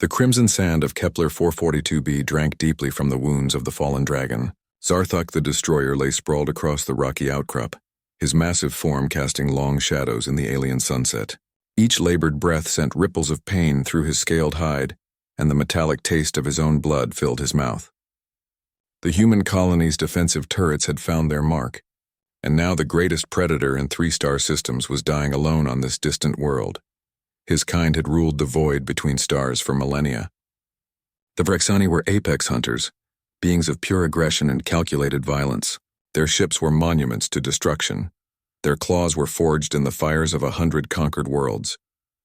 The crimson sand of Kepler 442b drank deeply from the wounds of the fallen dragon. Zarthok the Destroyer lay sprawled across the rocky outcrop, his massive form casting long shadows in the alien sunset. Each labored breath sent ripples of pain through his scaled hide, and the metallic taste of his own blood filled his mouth. The human colony's defensive turrets had found their mark, and now the greatest predator in three-star systems was dying alone on this distant world. His kind had ruled the void between stars for millennia. The Vrexani were apex hunters, beings of pure aggression and calculated violence. Their ships were monuments to destruction. Their claws were forged in the fires of 100 conquered worlds,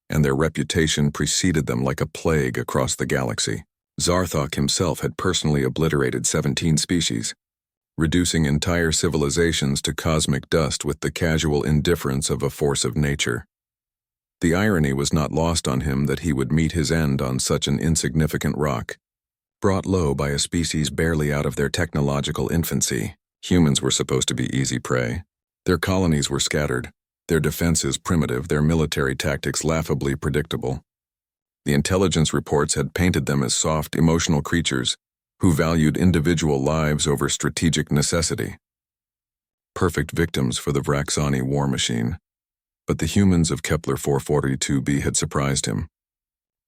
and their reputation preceded them like a plague across the galaxy. Zarthok himself had personally obliterated 17 species, reducing entire civilizations to cosmic dust with the casual indifference of a force of nature. The irony was not lost on him that he would meet his end on such an insignificant rock, brought low by a species barely out of their technological infancy. Humans were supposed to be easy prey. Their colonies were scattered, their defenses primitive, their military tactics laughably predictable. The intelligence reports had painted them as soft, emotional creatures who valued individual lives over strategic necessity. Perfect victims for the Vrexani war machine. But the humans of Kepler 442b had surprised him.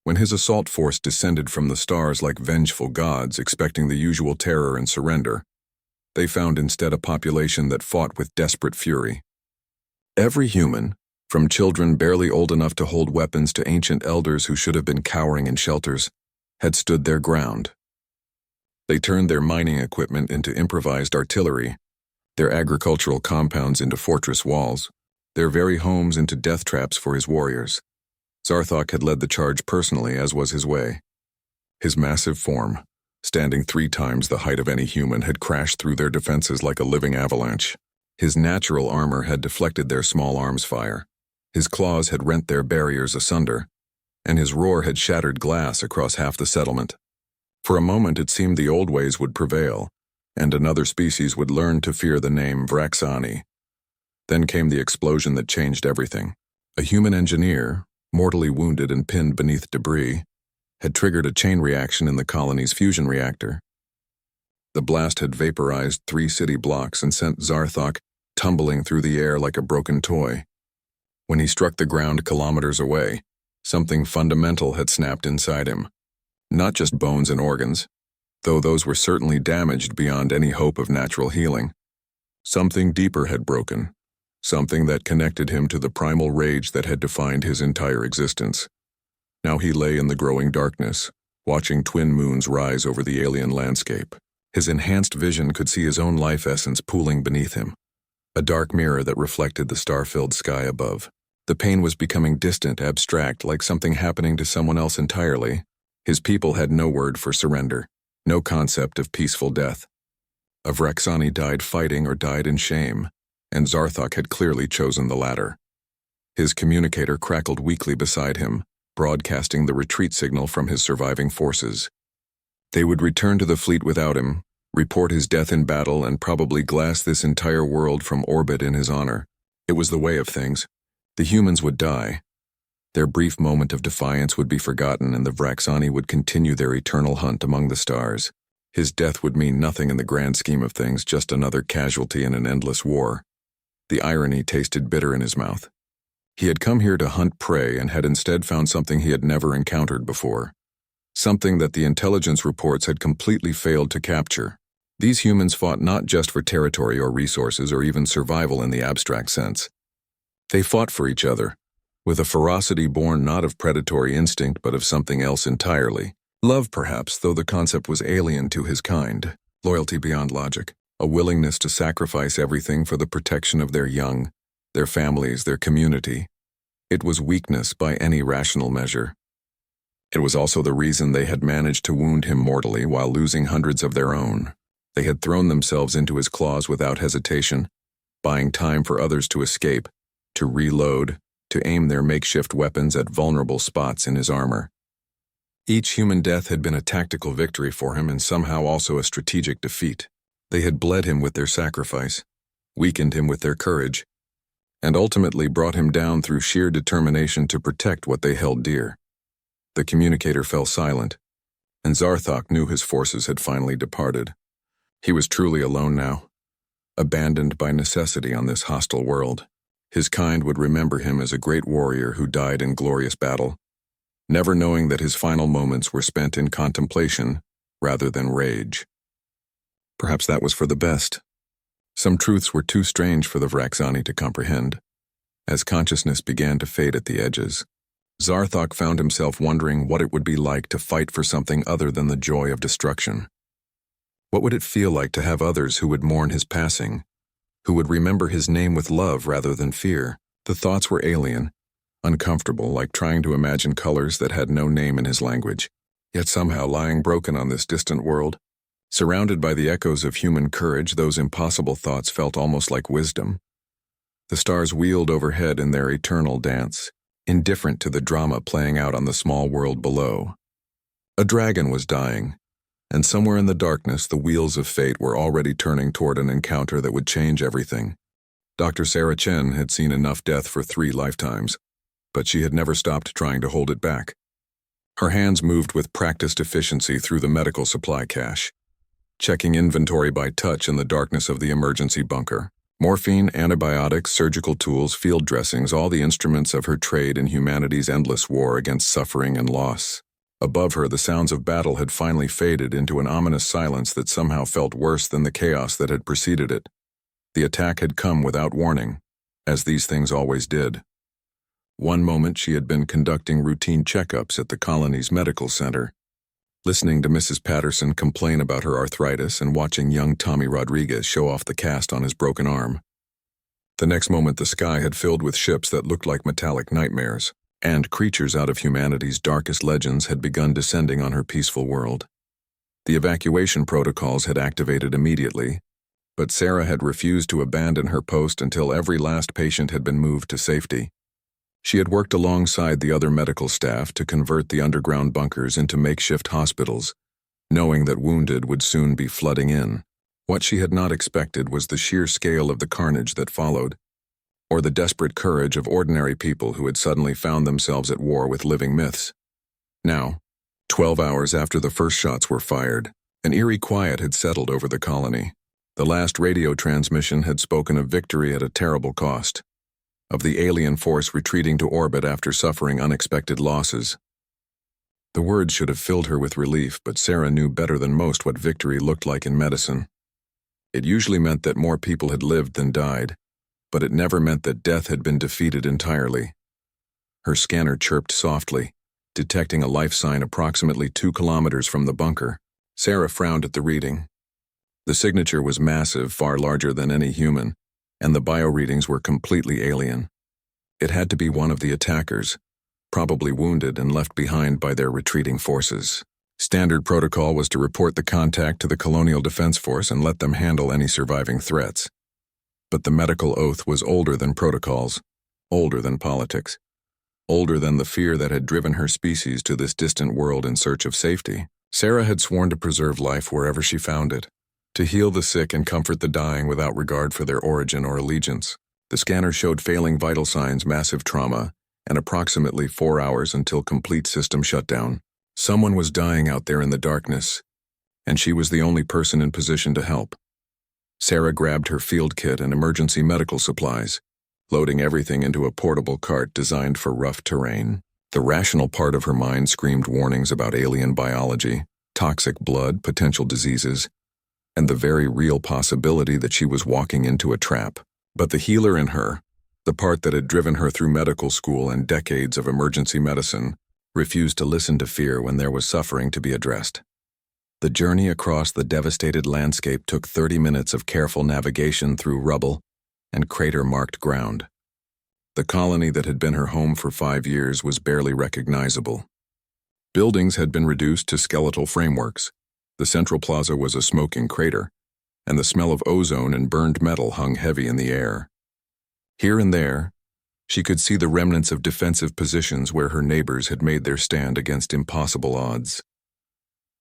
When his assault force descended from the stars like vengeful gods expecting the usual terror and surrender, they found instead a population that fought with desperate fury. Every human, from children barely old enough to hold weapons to ancient elders who should have been cowering in shelters, had stood their ground. They turned their mining equipment into improvised artillery, their agricultural compounds into fortress walls, their very homes into death traps for his warriors. Zarthok had led the charge personally, as was his way. His massive form, standing 3 times the height of any human, had crashed through their defenses like a living avalanche. His natural armor had deflected their small arms fire. His claws had rent their barriers asunder, and his roar had shattered glass across half the settlement. For a moment it seemed the old ways would prevail, and another species would learn to fear the name Vrexani. Then came the explosion that changed everything. A human engineer, mortally wounded and pinned beneath debris, had triggered a chain reaction in the colony's fusion reactor. The blast had vaporized 3 city blocks and sent Zarthok tumbling through the air like a broken toy. When he struck the ground kilometers away, something fundamental had snapped inside him. Not just bones and organs, though those were certainly damaged beyond any hope of natural healing. Something deeper had broken. Something that connected him to the primal rage that had defined his entire existence. Now he lay in the growing darkness, watching twin moons rise over the alien landscape. His enhanced vision could see his own life essence pooling beneath him, a dark mirror that reflected the star-filled sky above. The pain was becoming distant, abstract, like something happening to someone else entirely. His people had no word for surrender, no concept of peaceful death. A Vrexani died fighting or died in shame, and Zarthok had clearly chosen the latter. His communicator crackled weakly beside him, broadcasting the retreat signal from his surviving forces. They would return to the fleet without him, report his death in battle, and probably glass this entire world from orbit in his honor. It was the way of things. The humans would die. Their brief moment of defiance would be forgotten, and the Vrexani would continue their eternal hunt among the stars. His death would mean nothing in the grand scheme of things, just another casualty in an endless war. The irony tasted bitter in his mouth. He had come here to hunt prey and had instead found something he had never encountered before. Something that the intelligence reports had completely failed to capture. These humans fought not just for territory or resources or even survival in the abstract sense. They fought for each other, with a ferocity born not of predatory instinct but of something else entirely. Love, perhaps, though the concept was alien to his kind. Loyalty beyond logic. A willingness to sacrifice everything for the protection of their young, their families, their community. It was weakness by any rational measure. It was also the reason they had managed to wound him mortally while losing hundreds of their own. They had thrown themselves into his claws without hesitation, buying time for others to escape, to reload, to aim their makeshift weapons at vulnerable spots in his armor. Each human death had been a tactical victory for him and somehow also a strategic defeat. They had bled him with their sacrifice, weakened him with their courage, and ultimately brought him down through sheer determination to protect what they held dear. The communicator fell silent, and Zarthok knew his forces had finally departed. He was truly alone now, abandoned by necessity on this hostile world. His kind would remember him as a great warrior who died in glorious battle, never knowing that his final moments were spent in contemplation rather than rage. Perhaps that was for the best. Some truths were too strange for the Vraxani to comprehend. As consciousness began to fade at the edges, Zarthok found himself wondering what it would be like to fight for something other than the joy of destruction. What would it feel like to have others who would mourn his passing, who would remember his name with love rather than fear? The thoughts were alien, uncomfortable, like trying to imagine colors that had no name in his language, yet somehow lying broken on this distant world. Surrounded by the echoes of human courage, those impossible thoughts felt almost like wisdom. The stars wheeled overhead in their eternal dance, indifferent to the drama playing out on the small world below. A dragon was dying, and somewhere in the darkness the wheels of fate were already turning toward an encounter that would change everything. Dr. Sarah Chen had seen enough death for 3 lifetimes, but she had never stopped trying to hold it back. Her hands moved with practiced efficiency through the medical supply cache, checking inventory by touch in the darkness of the emergency bunker. Morphine, antibiotics, surgical tools, field dressings, all the instruments of her trade in humanity's endless war against suffering and loss. Above her, the sounds of battle had finally faded into an ominous silence that somehow felt worse than the chaos that had preceded it. The attack had come without warning, as these things always did. One moment she had been conducting routine checkups at the colony's medical center, listening to Mrs. Patterson complain about her arthritis and watching young Tommy Rodriguez show off the cast on his broken arm. The next moment the sky had filled with ships that looked like metallic nightmares, and creatures out of humanity's darkest legends had begun descending on her peaceful world. The evacuation protocols had activated immediately, but Sarah had refused to abandon her post until every last patient had been moved to safety. She had worked alongside the other medical staff to convert the underground bunkers into makeshift hospitals, knowing that wounded would soon be flooding in. What she had not expected was the sheer scale of the carnage that followed, or the desperate courage of ordinary people who had suddenly found themselves at war with living myths. Now, 12 hours after the first shots were fired, an eerie quiet had settled over the colony. The last radio transmission had spoken of victory at a terrible cost, of the alien force retreating to orbit after suffering unexpected losses. The words should have filled her with relief, but Sarah knew better than most what victory looked like in medicine. It usually meant that more people had lived than died, but it never meant that death had been defeated entirely. Her scanner chirped softly, detecting a life sign approximately 2 kilometers from the bunker. Sarah frowned at the reading. The signature was massive, far larger than any human, and the bio-readings were completely alien. It had to be one of the attackers, probably wounded and left behind by their retreating forces. Standard protocol was to report the contact to the Colonial Defense Force and let them handle any surviving threats. But the medical oath was older than protocols, older than politics, older than the fear that had driven her species to this distant world in search of safety. Sarah had sworn to preserve life wherever she found it, to heal the sick and comfort the dying without regard for their origin or allegiance. The scanner showed failing vital signs, massive trauma, and approximately 4 hours until complete system shutdown. Someone was dying out there in the darkness, and she was the only person in position to help. Sarah grabbed her field kit and emergency medical supplies, loading everything into a portable cart designed for rough terrain. The rational part of her mind screamed warnings about alien biology, toxic blood, potential diseases, and the very real possibility that she was walking into a trap. But the healer in her, the part that had driven her through medical school and decades of emergency medicine, refused to listen to fear when there was suffering to be addressed. The journey across the devastated landscape took 30 minutes of careful navigation through rubble and crater-marked ground. The colony that had been her home for 5 years was barely recognizable. Buildings had been reduced to skeletal frameworks. The central plaza was a smoking crater, and the smell of ozone and burned metal hung heavy in the air. Here and there, she could see the remnants of defensive positions where her neighbors had made their stand against impossible odds.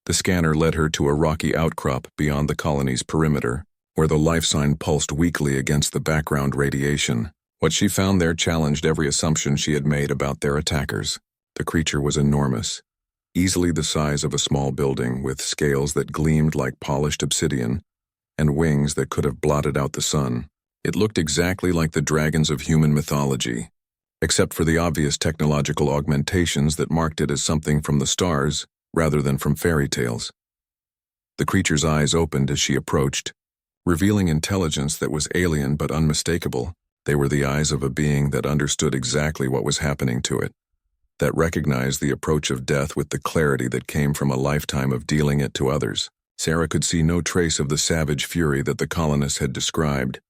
The scanner led her to a rocky outcrop beyond the colony's perimeter, where the life sign pulsed weakly against the background radiation. What she found there challenged every assumption she had made about their attackers. The creature was enormous, easily the size of a small building, with scales that gleamed like polished obsidian and wings that could have blotted out the sun. It looked exactly like the dragons of human mythology, except for the obvious technological augmentations that marked it as something from the stars rather than from fairy tales. The creature's eyes opened as she approached, revealing intelligence that was alien but unmistakable. They were the eyes of a being that understood exactly what was happening to it, that recognized the approach of death with the clarity that came from a lifetime of dealing it to others. Sarah could see no trace of the savage fury that the colonists had described,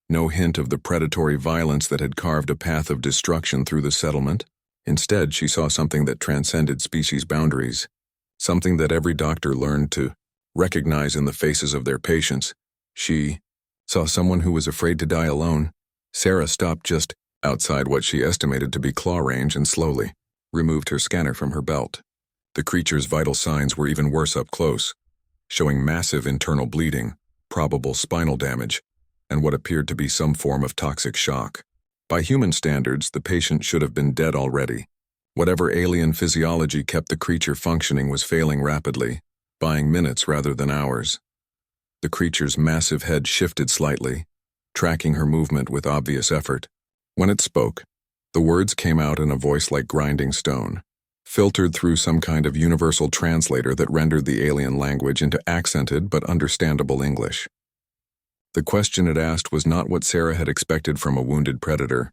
no hint of the predatory violence that had carved a path of destruction through the settlement. Instead, she saw something that transcended species boundaries, something that every doctor learned to recognize in the faces of their patients. She saw someone who was afraid to die alone. Sarah stopped just outside what she estimated to be claw range and slowly removed her scanner from her belt. The creature's vital signs were even worse up close, showing massive internal bleeding, probable spinal damage, and what appeared to be some form of toxic shock. By human standards, the patient should have been dead already. Whatever alien physiology kept the creature functioning was failing rapidly, buying minutes rather than hours. The creature's massive head shifted slightly, tracking her movement with obvious effort. When it spoke, the words came out in a voice like grinding stone, filtered through some kind of universal translator that rendered the alien language into accented but understandable English. The question it asked was not what Sarah had expected from a wounded predator.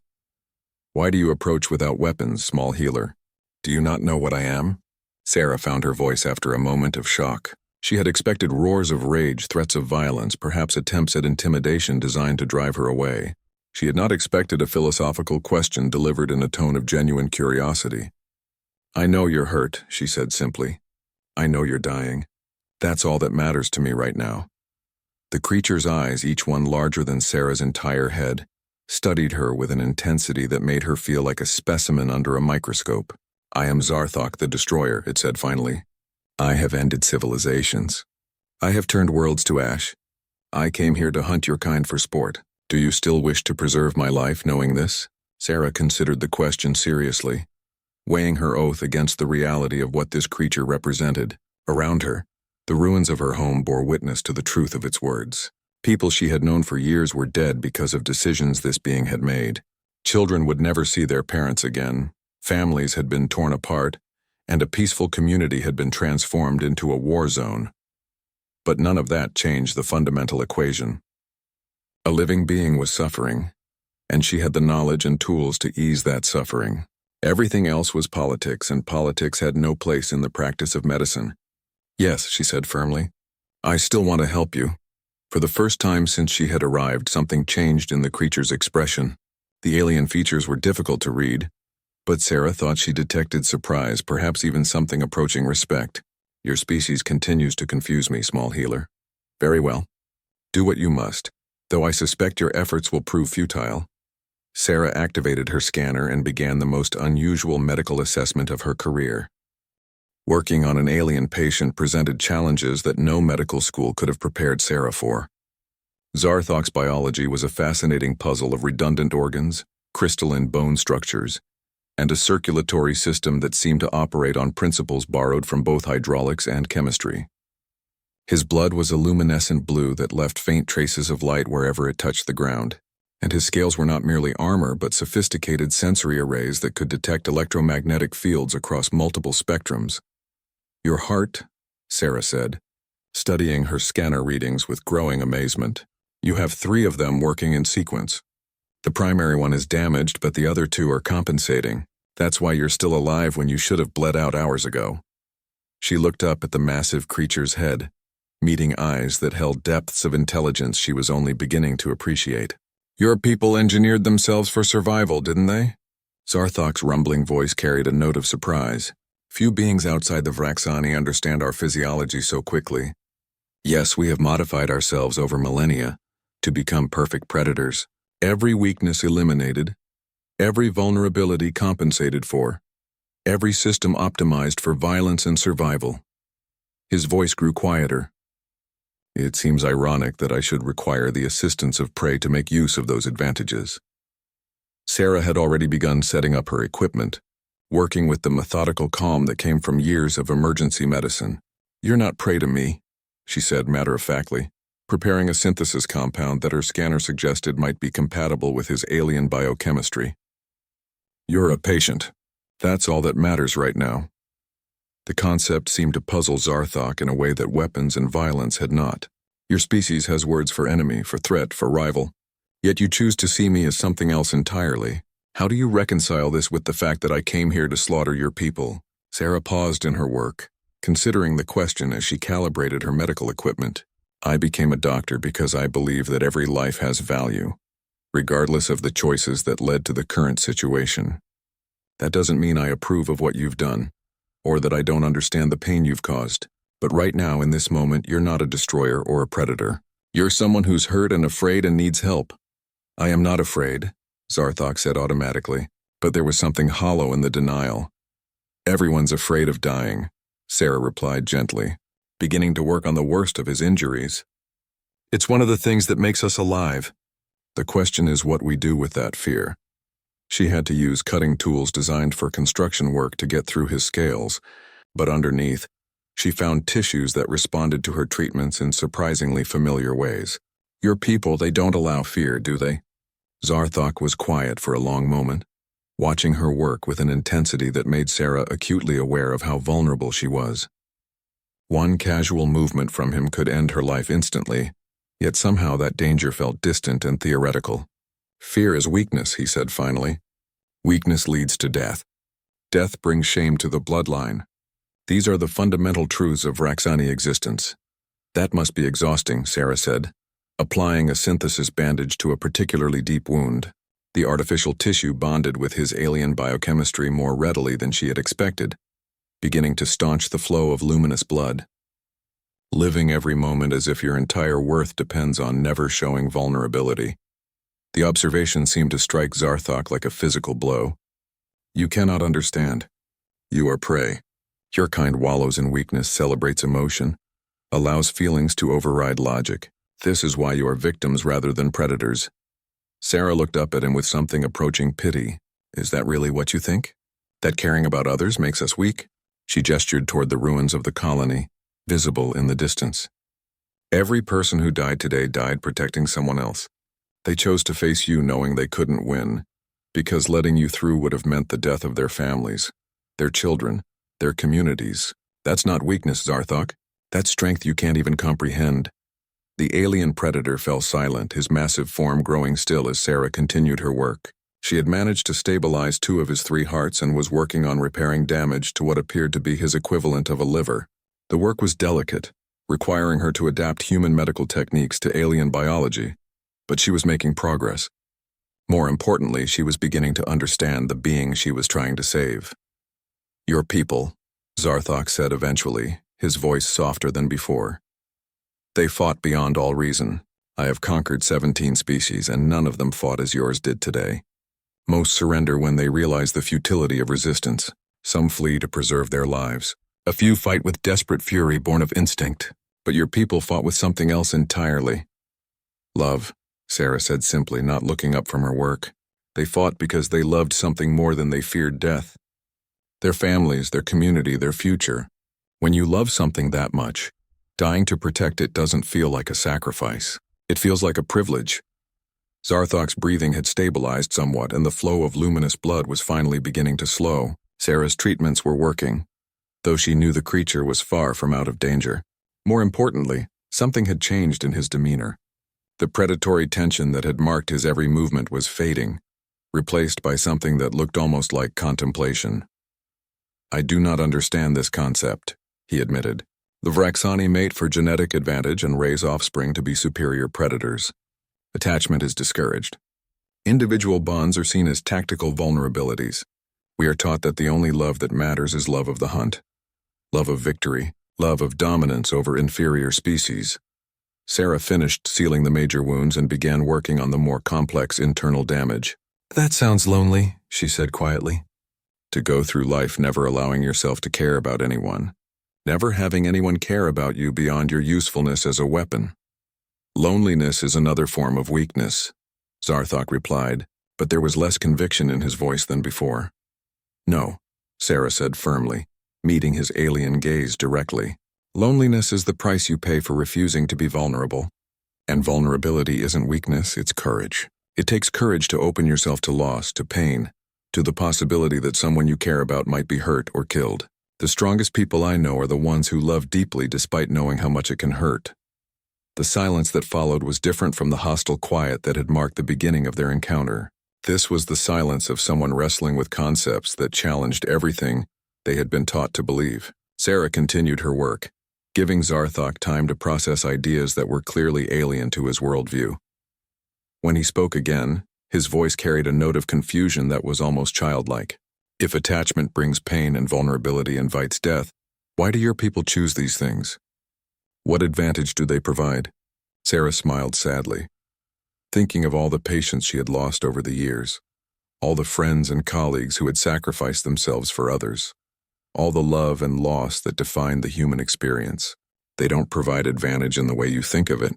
"Why do you approach without weapons, small healer? Do you not know what I am?" Sarah found her voice after a moment of shock. She had expected roars of rage, threats of violence, perhaps attempts at intimidation designed to drive her away. She had not expected a philosophical question delivered in a tone of genuine curiosity. "I know you're hurt," she said simply. "I know you're dying. That's all that matters to me right now." The creature's eyes, each one larger than Sarah's entire head, studied her with an intensity that made her feel like a specimen under a microscope. "I am Zarthok the Destroyer," it said finally. "I have ended civilizations. I have turned worlds to ash. I came here to hunt your kind for sport. Do you still wish to preserve my life knowing this?" Sarah considered the question seriously, weighing her oath against the reality of what this creature represented. Around her, the ruins of her home bore witness to the truth of its words. People she had known for years were dead because of decisions this being had made. Children would never see their parents again. Families had been torn apart, and a peaceful community had been transformed into a war zone. But none of that changed the fundamental equation. A living being was suffering, and she had the knowledge and tools to ease that suffering. Everything else was politics, and politics had no place in the practice of medicine. "Yes," she said firmly. "I still want to help you." For the first time since she had arrived, something changed in the creature's expression. The alien features were difficult to read, but Sarah thought she detected surprise, perhaps even something approaching respect. "Your species continues to confuse me, small healer." "Very well. Do what you must, though I suspect your efforts will prove futile." Sarah activated her scanner and began the most unusual medical assessment of her career. Working on an alien patient presented challenges that no medical school could have prepared Sarah for. Zarthok's biology was a fascinating puzzle of redundant organs, crystalline bone structures, and a circulatory system that seemed to operate on principles borrowed from both hydraulics and chemistry. His blood was a luminescent blue that left faint traces of light wherever it touched the ground, and his scales were not merely armor but sophisticated sensory arrays that could detect electromagnetic fields across multiple spectrums. "Your heart," Sarah said, studying her scanner readings with growing amazement. "You have 3 of them working in sequence. The primary one is damaged, but the other 2 are compensating. That's why you're still alive when you should have bled out hours ago." She looked up at the massive creature's head, meeting eyes that held depths of intelligence she was only beginning to appreciate. "Your people engineered themselves for survival, didn't they?" Zarthok's rumbling voice carried a note of surprise. "Few beings outside the Vraxani understand our physiology so quickly. Yes, we have modified ourselves over millennia to become perfect predators. Every weakness eliminated, every vulnerability compensated for, every system optimized for violence and survival." His voice grew quieter. "It seems ironic that I should require the assistance of prey to make use of those advantages." Sarah had already begun setting up her equipment, working with the methodical calm that came from years of emergency medicine. "You're not prey to me," she said matter-of-factly, preparing a synthesis compound that her scanner suggested might be compatible with his alien biochemistry. "You're a patient. That's all that matters right now." The concept seemed to puzzle Zarthok in a way that weapons and violence had not. "Your species has words for enemy, for threat, for rival. Yet you choose to see me as something else entirely. How do you reconcile this with the fact that I came here to slaughter your people?" Sarah paused in her work, considering the question as she calibrated her medical equipment. "I became a doctor because I believe that every life has value, regardless of the choices that led to the current situation. That doesn't mean I approve of what you've done, or that I don't understand the pain you've caused. But right now, in this moment, you're not a destroyer or a predator. You're someone who's hurt and afraid and needs help." "I am not afraid," Zarthok said automatically, but there was something hollow in the denial. "Everyone's afraid of dying," Sarah replied gently, beginning to work on the worst of his injuries. "It's one of the things that makes us alive. The question is what we do with that fear." She had to use cutting tools designed for construction work to get through his scales, but underneath, she found tissues that responded to her treatments in surprisingly familiar ways. "Your people, they don't allow fear, do they?" Zarthok was quiet for a long moment, watching her work with an intensity that made Sarah acutely aware of how vulnerable she was. One casual movement from him could end her life instantly, yet somehow that danger felt distant and theoretical. "Fear is weakness," he said finally. "Weakness leads to death. Death brings shame to the bloodline. These are the fundamental truths of Vraxani existence." "That must be exhausting," Sarah said, applying a synthesis bandage to a particularly deep wound. The artificial tissue bonded with his alien biochemistry more readily than she had expected, beginning to staunch the flow of luminous blood. "Living every moment as if your entire worth depends on never showing vulnerability." The observation seemed to strike Zarthok like a physical blow. "You cannot understand. You are prey. Your kind wallows in weakness, celebrates emotion, allows feelings to override logic. This is why you are victims rather than predators." Sarah looked up at him with something approaching pity. "Is that really what you think? That caring about others makes us weak?" She gestured toward the ruins of the colony, visible in the distance. "Every person who died today died protecting someone else. They chose to face you knowing they couldn't win, because letting you through would have meant the death of their families, their children, their communities. That's not weakness, Zarthok. That's strength you can't even comprehend." The alien predator fell silent, his massive form growing still as Sarah continued her work. She had managed to stabilize 2 of his 3 hearts and was working on repairing damage to what appeared to be his equivalent of a liver. The work was delicate, requiring her to adapt human medical techniques to alien biology, but she was making progress. More importantly, she was beginning to understand the being she was trying to save. "Your people," Zarthok said eventually, his voice softer than before. "They fought beyond all reason. I have conquered 17 species, and none of them fought as yours did today. Most surrender when they realize the futility of resistance. Some flee to preserve their lives. A few fight with desperate fury born of instinct, but your people fought with something else entirely. Love," Sarah said simply, not looking up from her work. "They fought because they loved something more than they feared death. Their families, their community, their future. When you love something that much, dying to protect it doesn't feel like a sacrifice. It feels like a privilege." Zarthok's breathing had stabilized somewhat, and the flow of luminous blood was finally beginning to slow. Sarah's treatments were working, though she knew the creature was far from out of danger. More importantly, something had changed in his demeanor. The predatory tension that had marked his every movement was fading, replaced by something that looked almost like contemplation. "I do not understand this concept," he admitted. "The Vraxani mate for genetic advantage and raise offspring to be superior predators. Attachment is discouraged. Individual bonds are seen as tactical vulnerabilities. We are taught that the only love that matters is love of the hunt, love of victory, love of dominance over inferior species." Sarah finished sealing the major wounds and began working on the more complex internal damage. "That sounds lonely," she said quietly. "To go through life never allowing yourself to care about anyone. Never having anyone care about you beyond your usefulness as a weapon. Loneliness is another form of weakness," Zarthok replied, but there was less conviction in his voice than before. "No, Sarah said firmly, meeting his alien gaze directly. Loneliness is the price you pay for refusing to be vulnerable. And vulnerability isn't weakness, it's courage. It takes courage to open yourself to loss, to pain, to the possibility that someone you care about might be hurt or killed. The strongest people I know are the ones who love deeply despite knowing how much it can hurt. The silence that followed was different from the hostile quiet that had marked the beginning of their encounter. This was the silence of someone wrestling with concepts that challenged everything they had been taught to believe. Sarah continued her work, giving Zarthok time to process ideas that were clearly alien to his worldview. When he spoke again, his voice carried a note of confusion that was almost childlike. If attachment brings pain and vulnerability invites death, why do your people choose these things? What advantage do they provide? Sarah smiled sadly, thinking of all the patience she had lost over the years, all the friends and colleagues who had sacrificed themselves for others, all the love and loss that defined the human experience. They don't provide advantage in the way you think of it.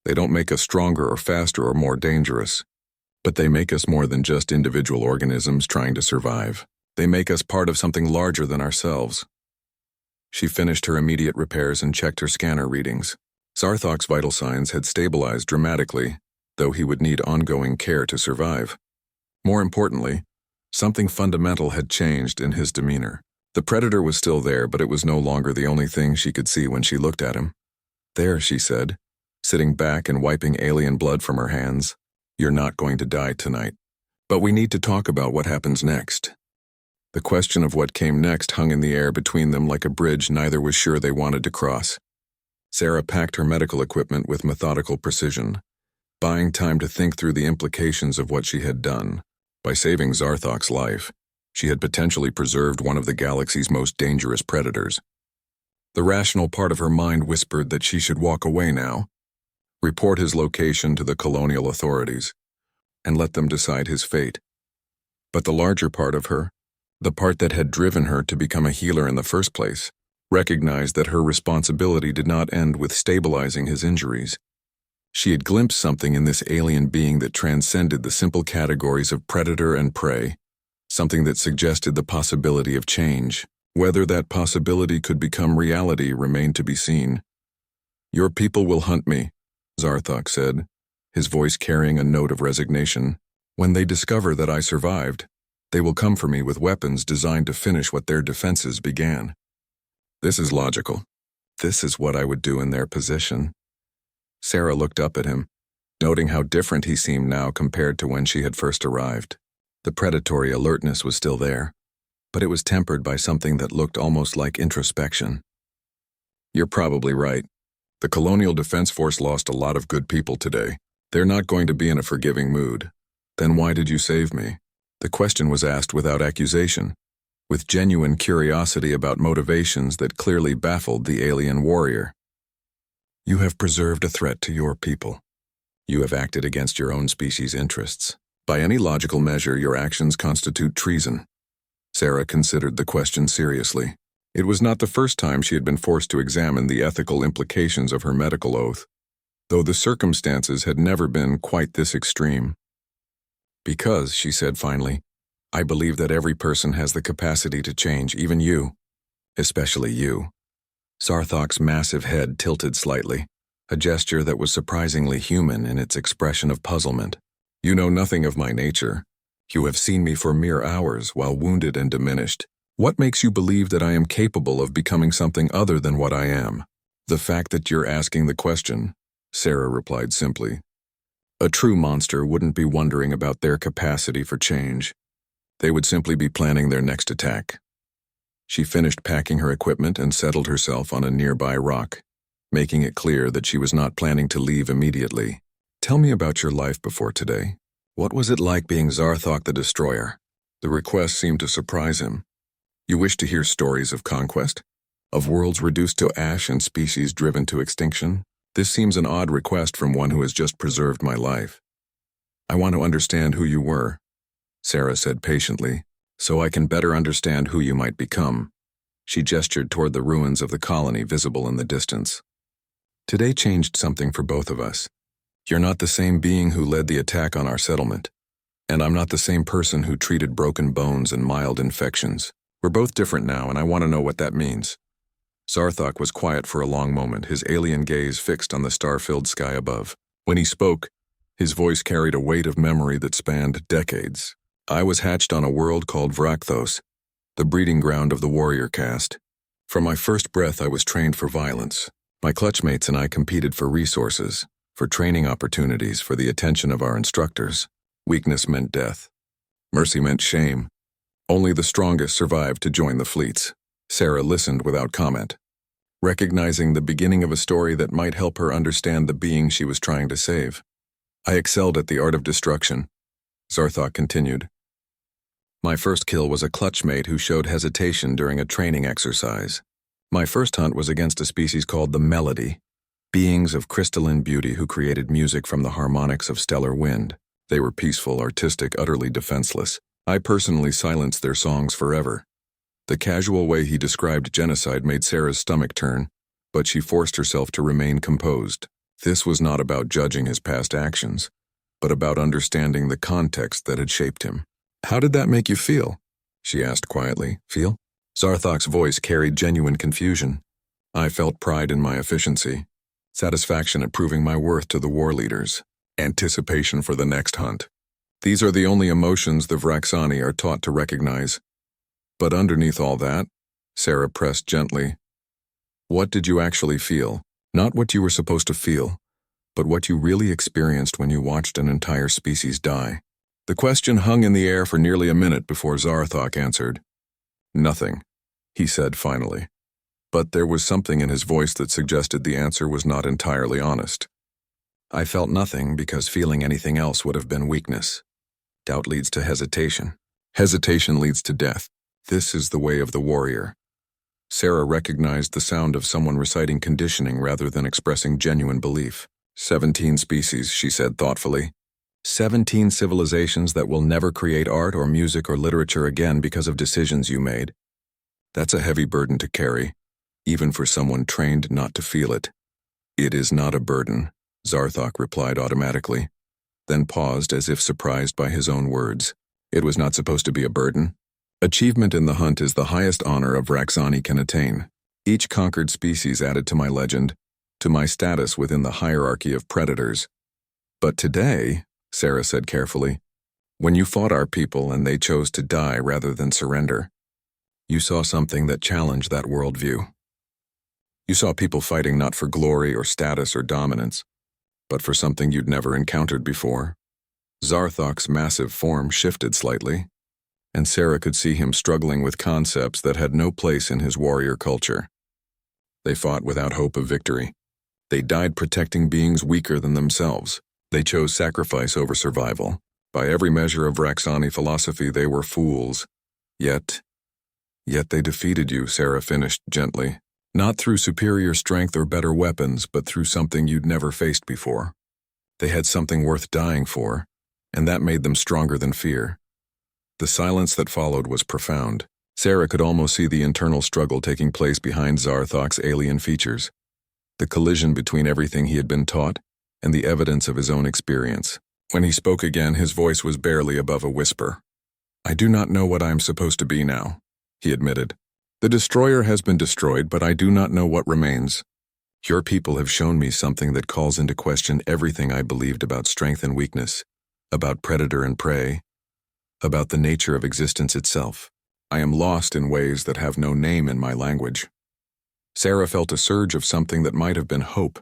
They don't make us stronger or faster or more dangerous, but they make us more than just individual organisms trying to survive. They make us part of something larger than ourselves. She finished her immediate repairs and checked her scanner readings. Zarthok's vital signs had stabilized dramatically, though he would need ongoing care to survive. More importantly, something fundamental had changed in his demeanor. The predator was still there, but it was no longer the only thing she could see when she looked at him. "There," she said, sitting back and wiping alien blood from her hands. "You're not going to die tonight. But we need to talk about what happens next." The question of what came next hung in the air between them like a bridge neither was sure they wanted to cross. Sarah packed her medical equipment with methodical precision, buying time to think through the implications of what she had done. By saving Zarthok's life, she had potentially preserved one of the galaxy's most dangerous predators. The rational part of her mind whispered that she should walk away now, report his location to the colonial authorities, and let them decide his fate. But the larger part of her, the part that had driven her to become a healer in the first place, recognized that her responsibility did not end with stabilizing his injuries. She had glimpsed something in this alien being that transcended the simple categories of predator and prey, something that suggested the possibility of change. Whether that possibility could become reality remained to be seen. "Your people will hunt me," Zarthok said, his voice carrying a note of resignation. "When they discover that I survived, they will come for me with weapons designed to finish what their defenses began." This is logical. This is what I would do in their position. Sarah looked up at him, noting how different he seemed now compared to when she had first arrived. The predatory alertness was still there, but it was tempered by something that looked almost like introspection. "You're probably right. The Colonial Defense Force lost a lot of good people today. They're not going to be in a forgiving mood. Then why did you save me?" The question was asked without accusation, with genuine curiosity about motivations that clearly baffled the alien warrior. "You have preserved a threat to your people. You have acted against your own species' interests. By any logical measure, your actions constitute treason." Sarah considered the question seriously. It was not the first time she had been forced to examine the ethical implications of her medical oath, though the circumstances had never been quite this extreme. "Because," she said finally, "I believe that every person has the capacity to change, even you. Especially you." Zarthok's massive head tilted slightly, a gesture that was surprisingly human in its expression of puzzlement. "You know nothing of my nature. You have seen me for mere hours while wounded and diminished. What makes you believe that I am capable of becoming something other than what I am?" "The fact that you're asking the question," Sarah replied simply. "A true monster wouldn't be wondering about their capacity for change. They would simply be planning their next attack." She finished packing her equipment and settled herself on a nearby rock, making it clear that she was not planning to leave immediately. "Tell me about your life before today. What was it like being Zarthok the Destroyer?" The request seemed to surprise him. "You wish to hear stories of conquest? Of worlds reduced to ash and species driven to extinction? This seems an odd request from one who has just preserved my life." "I want to understand who you were," Sarah said patiently, "so I can better understand who you might become." She gestured toward the ruins of the colony visible in the distance. "Today changed something for both of us. You're not the same being who led the attack on our settlement, and I'm not the same person who treated broken bones and mild infections. We're both different now, and I want to know what that means." Zarthok was quiet for a long moment, his alien gaze fixed on the star-filled sky above. When he spoke, his voice carried a weight of memory that spanned decades. "I was hatched on a world called Vrakthos, the breeding ground of the warrior caste. From my first breath I was trained for violence. My clutchmates and I competed for resources, for training opportunities, for the attention of our instructors. Weakness meant death. Mercy meant shame. Only the strongest survived to join the fleets." Sarah listened without comment, recognizing the beginning of a story that might help her understand the being she was trying to save. "I excelled at the art of destruction," Zarthok continued. "My first kill was a clutchmate who showed hesitation during a training exercise. My first hunt was against a species called the Melody, beings of crystalline beauty who created music from the harmonics of stellar wind. They were peaceful, artistic, utterly defenseless. I personally silenced their songs forever." The casual way he described genocide made Sarah's stomach turn, but she forced herself to remain composed. This was not about judging his past actions, but about understanding the context that had shaped him. "How did that make you feel?" she asked quietly. "Feel?" Zarthok's voice carried genuine confusion. "I felt pride in my efficiency, satisfaction at proving my worth to the war leaders, anticipation for the next hunt. These are the only emotions the Vraxani are taught to recognize. But underneath all that," Sarah pressed gently, "what did you actually feel? Not what you were supposed to feel, but what you really experienced when you watched an entire species die." The question hung in the air for nearly a minute before Zarthok answered. "Nothing," he said finally. But there was something in his voice that suggested the answer was not entirely honest. "I felt nothing because feeling anything else would have been weakness. Doubt leads to hesitation. Hesitation leads to death. This is the way of the warrior." Sarah recognized the sound of someone reciting conditioning rather than expressing genuine belief. 17 species, she said thoughtfully. 17 civilizations that will never create art or music or literature again because of decisions you made. That's a heavy burden to carry, even for someone trained not to feel it. "It is not a burden," Zarthok replied automatically, then paused as if surprised by his own words. "It was not supposed to be a burden? Achievement in the hunt is the highest honor a Vraxani can attain. Each conquered species added to my legend, to my status within the hierarchy of predators. But today," Sarah said carefully, "when you fought our people and they chose to die rather than surrender, you saw something that challenged that worldview. You saw people fighting not for glory or status or dominance, but for something you'd never encountered before." Zarthok's massive form shifted slightly, and Sarah could see him struggling with concepts that had no place in his warrior culture. They fought without hope of victory. They died protecting beings weaker than themselves. They chose sacrifice over survival. By every measure of Vraxani philosophy, they were fools. Yet they defeated you, Sarah finished gently. Not through superior strength or better weapons, but through something you'd never faced before. They had something worth dying for, and that made them stronger than fear. The silence that followed was profound. Sarah could almost see the internal struggle taking place behind Zarthok's alien features, the collision between everything he had been taught and the evidence of his own experience. When he spoke again, his voice was barely above a whisper. "I do not know what I am supposed to be now," he admitted. "The destroyer has been destroyed, but I do not know what remains. Your people have shown me something that calls into question everything I believed about strength and weakness, about predator and prey, about the nature of existence itself. I am lost in ways that have no name in my language." Sarah felt a surge of something that might have been hope.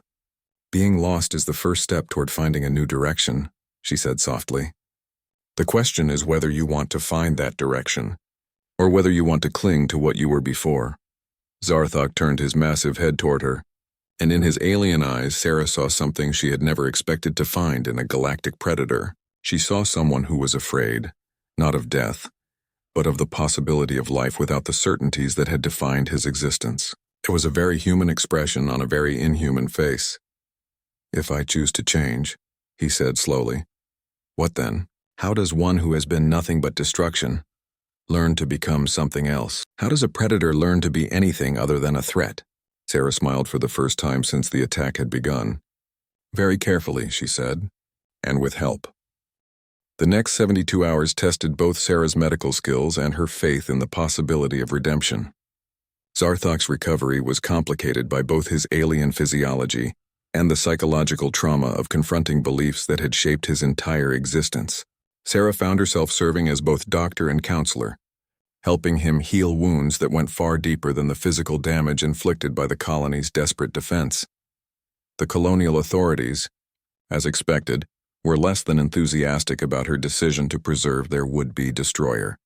"Being lost is the first step toward finding a new direction," she said softly. "The question is whether you want to find that direction, or whether you want to cling to what you were before." Zarthok turned his massive head toward her, and in his alien eyes, Sarah saw something she had never expected to find in a galactic predator. She saw someone who was afraid, not of death, but of the possibility of life without the certainties that had defined his existence. It was a very human expression on a very inhuman face. "If I choose to change," he said slowly, "what then? How does one who has been nothing but destruction learn to become something else? How does a predator learn to be anything other than a threat?" Sarah smiled for the first time since the attack had begun. "Very carefully," she said, "and with help." The next 72 hours tested both Sarah's medical skills and her faith in the possibility of redemption. Zarthok's recovery was complicated by both his alien physiology and the psychological trauma of confronting beliefs that had shaped his entire existence. Sarah found herself serving as both doctor and counselor, helping him heal wounds that went far deeper than the physical damage inflicted by the colony's desperate defense. The colonial authorities, as expected, were less than enthusiastic about her decision to preserve their would-be destroyer.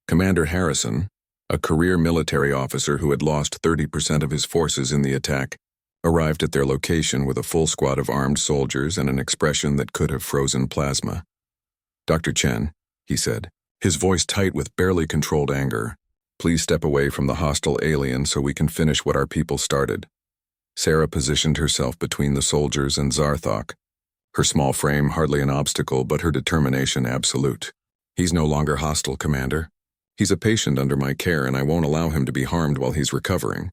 Commander Harrison, a career military officer who had lost 30% of his forces in the attack, arrived at their location with a full squad of armed soldiers and an expression that could have frozen plasma. "Dr. Chen," he said, his voice tight with barely controlled anger, "please step away from the hostile alien so we can finish what our people started." Sarah positioned herself between the soldiers and Zarthok, her small frame hardly an obstacle but her determination absolute. "He's no longer hostile, Commander. He's a patient under my care and I won't allow him to be harmed while he's recovering."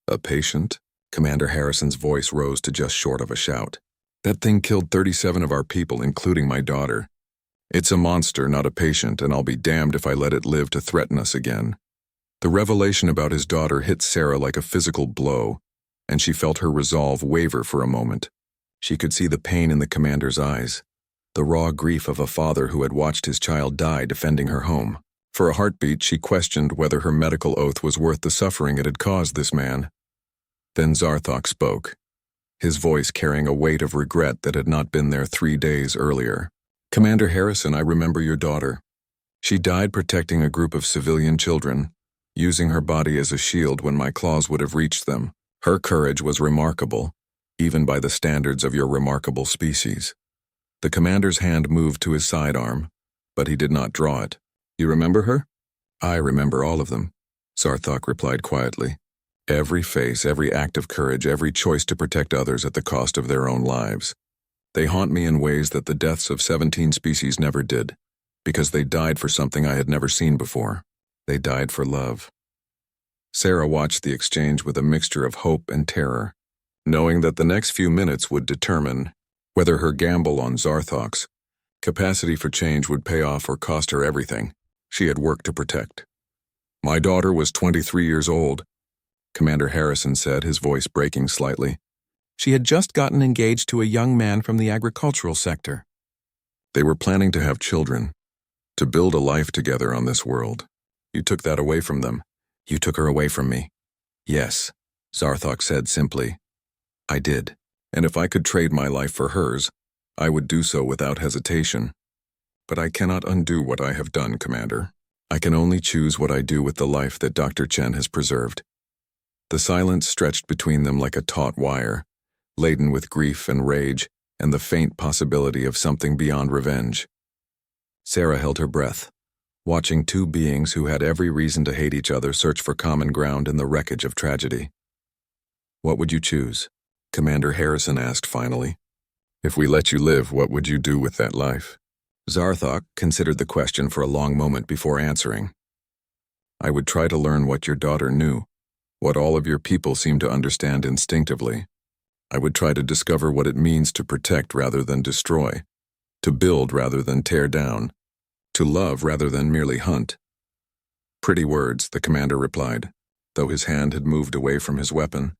"A patient?" Commander Harrison's voice rose to just short of a shout. "That thing killed 37 of our people, including my daughter. It's a monster, not a patient, and I'll be damned if I let it live to threaten us again." The revelation about his daughter hit Sarah like a physical blow, and she felt her resolve waver for a moment. She could see the pain in the commander's eyes, the raw grief of a father who had watched his child die defending her home. For a heartbeat, she questioned whether her medical oath was worth the suffering it had caused this man. Then Zarthok spoke, his voice carrying a weight of regret that had not been there 3 days earlier. "Commander Harrison, I remember your daughter. She died protecting a group of civilian children, using her body as a shield when my claws would have reached them. Her courage was remarkable, even by the standards of your remarkable species." The commander's hand moved to his sidearm, but he did not draw it. "You remember her?" "I remember all of them," Zarthok replied quietly. "Every face, every act of courage, every choice to protect others at the cost of their own lives. They haunt me in ways that the deaths of 17 species never did, because they died for something I had never seen before. They died for love." Sarah watched the exchange with a mixture of hope and terror, knowing that the next few minutes would determine whether her gamble on Zarthok's capacity for change would pay off or cost her everything she had worked to protect. "My daughter was 23 years old," Commander Harrison said, his voice breaking slightly. "She had just gotten engaged to a young man from the agricultural sector. They were planning to have children, to build a life together on this world. You took that away from them. You took her away from me." "Yes," Zarthok said simply. "I did. And if I could trade my life for hers, I would do so without hesitation. But I cannot undo what I have done, Commander. I can only choose what I do with the life that Dr. Chen has preserved." The silence stretched between them like a taut wire, laden with grief and rage and the faint possibility of something beyond revenge. Sarah held her breath, watching two beings who had every reason to hate each other search for common ground in the wreckage of tragedy. "What would you choose?" Commander Harrison asked finally. "If we let you live, what would you do with that life?" Zarthok considered the question for a long moment before answering. "I would try to learn what your daughter knew, what all of your people seem to understand instinctively. I would try to discover what it means to protect rather than destroy, to build rather than tear down, to love rather than merely hunt." "Pretty words," the commander replied, though his hand had moved away from his weapon.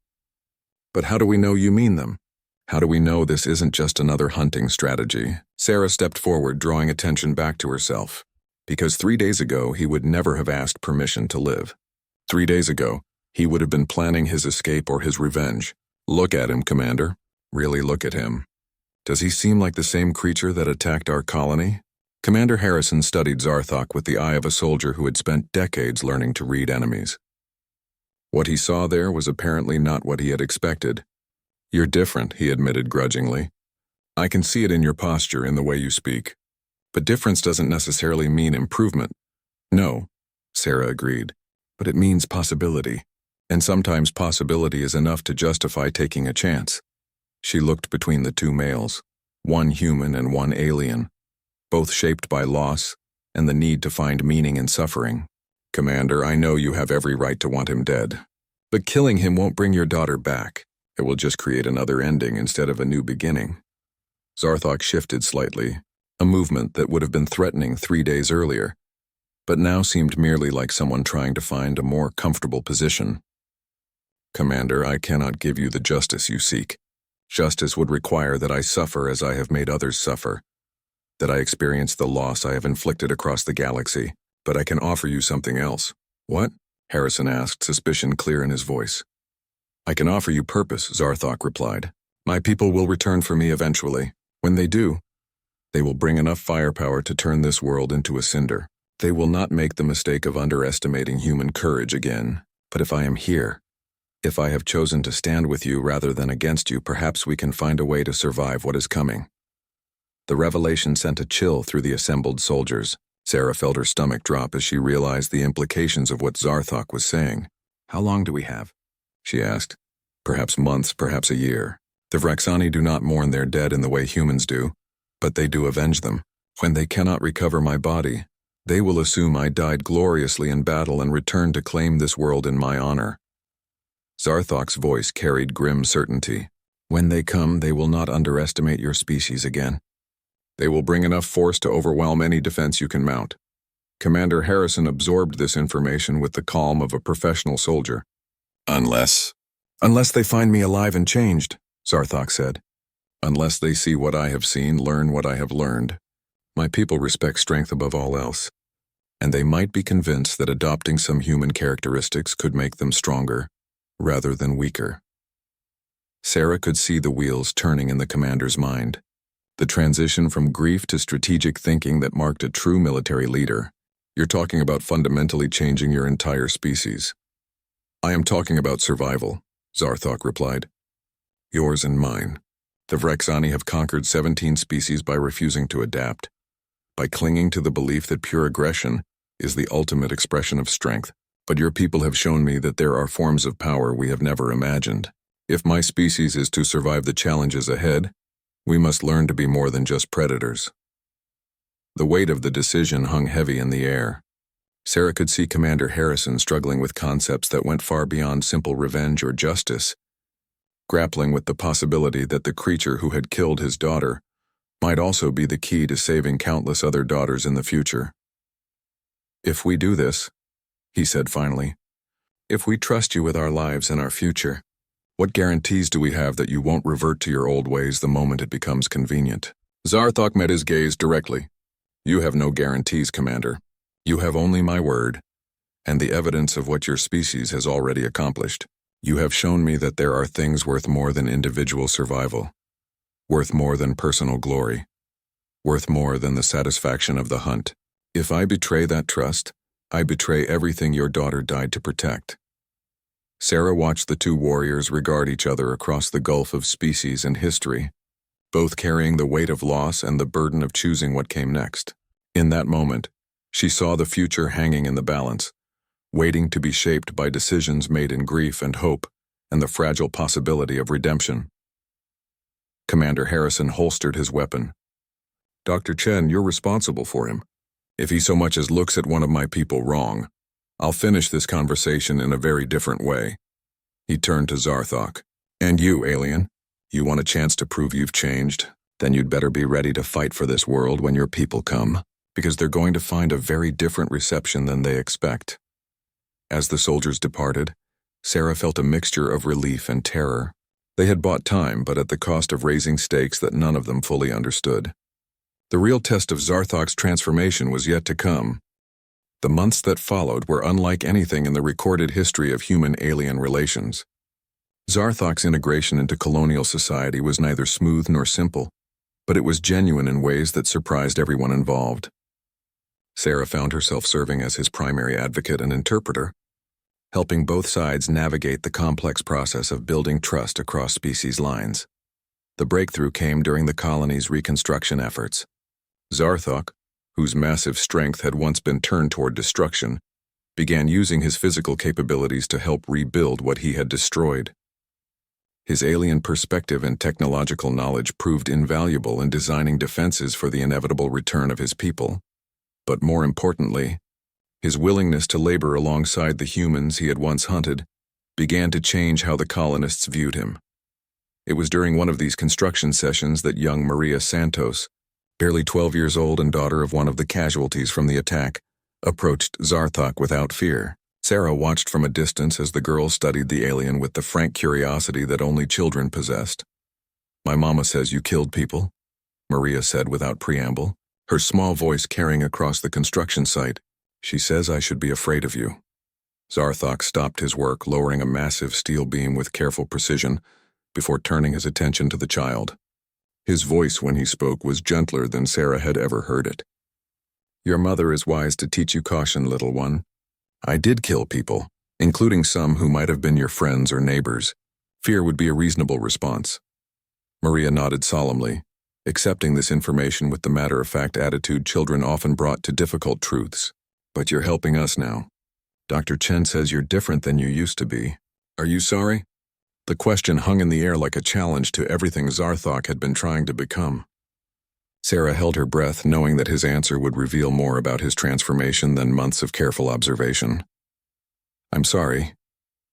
"But how do we know you mean them? How do we know this isn't just another hunting strategy?" Sarah stepped forward, drawing attention back to herself. Because 3 days ago, he would never have asked permission to live. 3 days ago, he would have been planning his escape or his revenge. "Look at him, Commander. Really look at him. Does he seem like the same creature that attacked our colony?" Commander Harrison studied Zarthok with the eye of a soldier who had spent decades learning to read enemies. What he saw there was apparently not what he had expected. "You're different," he admitted grudgingly. "I can see it in your posture, in the way you speak. But difference doesn't necessarily mean improvement." "No," Sarah agreed, "but it means possibility. And sometimes possibility is enough to justify taking a chance." She looked between the two males, one human and one alien, both shaped by loss and the need to find meaning in suffering. "Commander, I know you have every right to want him dead. But killing him won't bring your daughter back. It will just create another ending instead of a new beginning." Zarthok shifted slightly, a movement that would have been threatening 3 days earlier, but now seemed merely like someone trying to find a more comfortable position. Commander, I cannot give you the justice you seek. Justice would require that I suffer as I have made others suffer, that I experience the loss I have inflicted across the galaxy, but I can offer you something else. What? Harrison asked, suspicion clear in his voice. I can offer you purpose, Zarthok replied. My people will return for me eventually. When they do, they will bring enough firepower to turn this world into a cinder. They will not make the mistake of underestimating human courage again. But if I am here, if I have chosen to stand with you rather than against you, perhaps we can find a way to survive what is coming. The revelation sent a chill through the assembled soldiers. Sarah felt her stomach drop as she realized the implications of what Zarthok was saying. How long do we have? She asked. Perhaps months, perhaps a year. The Vraxani do not mourn their dead in the way humans do, but they do avenge them. When they cannot recover my body, they will assume I died gloriously in battle and return to claim this world in my honor. Zarthok's voice carried grim certainty. When they come, they will not underestimate your species again. They will bring enough force to overwhelm any defense you can mount. Commander Harrison absorbed this information with the calm of a professional soldier. Unless they find me alive and changed, Zarthok said. Unless they see what I have seen, learn what I have learned. My people respect strength above all else, and they might be convinced that adopting some human characteristics could make them stronger, rather than weaker. Sarah could see the wheels turning in the commander's mind. The transition from grief to strategic thinking that marked a true military leader. You're talking about fundamentally changing your entire species. I am talking about survival, Zarthok replied. Yours and mine. The Vraxani have conquered 17 species by refusing to adapt, by clinging to the belief that pure aggression is the ultimate expression of strength. But your people have shown me that there are forms of power we have never imagined. If my species is to survive the challenges ahead, we must learn to be more than just predators. The weight of the decision hung heavy in the air. Sarah could see Commander Harrison struggling with concepts that went far beyond simple revenge or justice, grappling with the possibility that the creature who had killed his daughter might also be the key to saving countless other daughters in the future. If we do this, he said finally, if we trust you with our lives and our future, what guarantees do we have that you won't revert to your old ways the moment it becomes convenient? Zarthok met his gaze directly. You have no guarantees, Commander. You have only my word, and the evidence of what your species has already accomplished. You have shown me that there are things worth more than individual survival, worth more than personal glory, worth more than the satisfaction of the hunt. If I betray that trust, I betray everything your daughter died to protect. Sarah watched the two warriors regard each other across the gulf of species and history, both carrying the weight of loss and the burden of choosing what came next. In that moment, she saw the future hanging in the balance, waiting to be shaped by decisions made in grief and hope, and the fragile possibility of redemption. Commander Harrison holstered his weapon. Dr. Chen, you're responsible for him. If he so much as looks at one of my people wrong, I'll finish this conversation in a very different way. He turned to Zarthok. And you, alien, you want a chance to prove you've changed? Then you'd better be ready to fight for this world when your people come, because they're going to find a very different reception than they expect. As the soldiers departed, Sarah felt a mixture of relief and terror. They had bought time, but at the cost of raising stakes that none of them fully understood. The real test of Zarthok's transformation was yet to come. The months that followed were unlike anything in the recorded history of human-alien relations. Zarthok's integration into colonial society was neither smooth nor simple, but it was genuine in ways that surprised everyone involved. Sarah found herself serving as his primary advocate and interpreter, helping both sides navigate the complex process of building trust across species lines. The breakthrough came during the colony's reconstruction efforts. Zarthok, whose massive strength had once been turned toward destruction, began using his physical capabilities to help rebuild what he had destroyed. His alien perspective and technological knowledge proved invaluable in designing defenses for the inevitable return of his people. But more importantly, his willingness to labor alongside the humans he had once hunted began to change how the colonists viewed him. It was during one of these construction sessions that young Maria Santos, barely 12 years old and daughter of one of the casualties from the attack, approached Zarthok without fear. Sarah watched from a distance as the girl studied the alien with the frank curiosity that only children possessed. "My mama says you killed people," Maria said without preamble, her small voice carrying across the construction site. "She says I should be afraid of you." Zarthok stopped his work, lowering a massive steel beam with careful precision, before turning his attention to the child. His voice when he spoke was gentler than Sarah had ever heard it. "Your mother is wise to teach you caution, little one. I did kill people, including some who might have been your friends or neighbors. Fear would be a reasonable response." Maria nodded solemnly, accepting this information with the matter-of-fact attitude children often brought to difficult truths. "But you're helping us now. Dr. Chen says you're different than you used to be. Are you sorry?" The question hung in the air like a challenge to everything Zarthok had been trying to become. Sarah held her breath, knowing that his answer would reveal more about his transformation than months of careful observation. "I'm sorry,"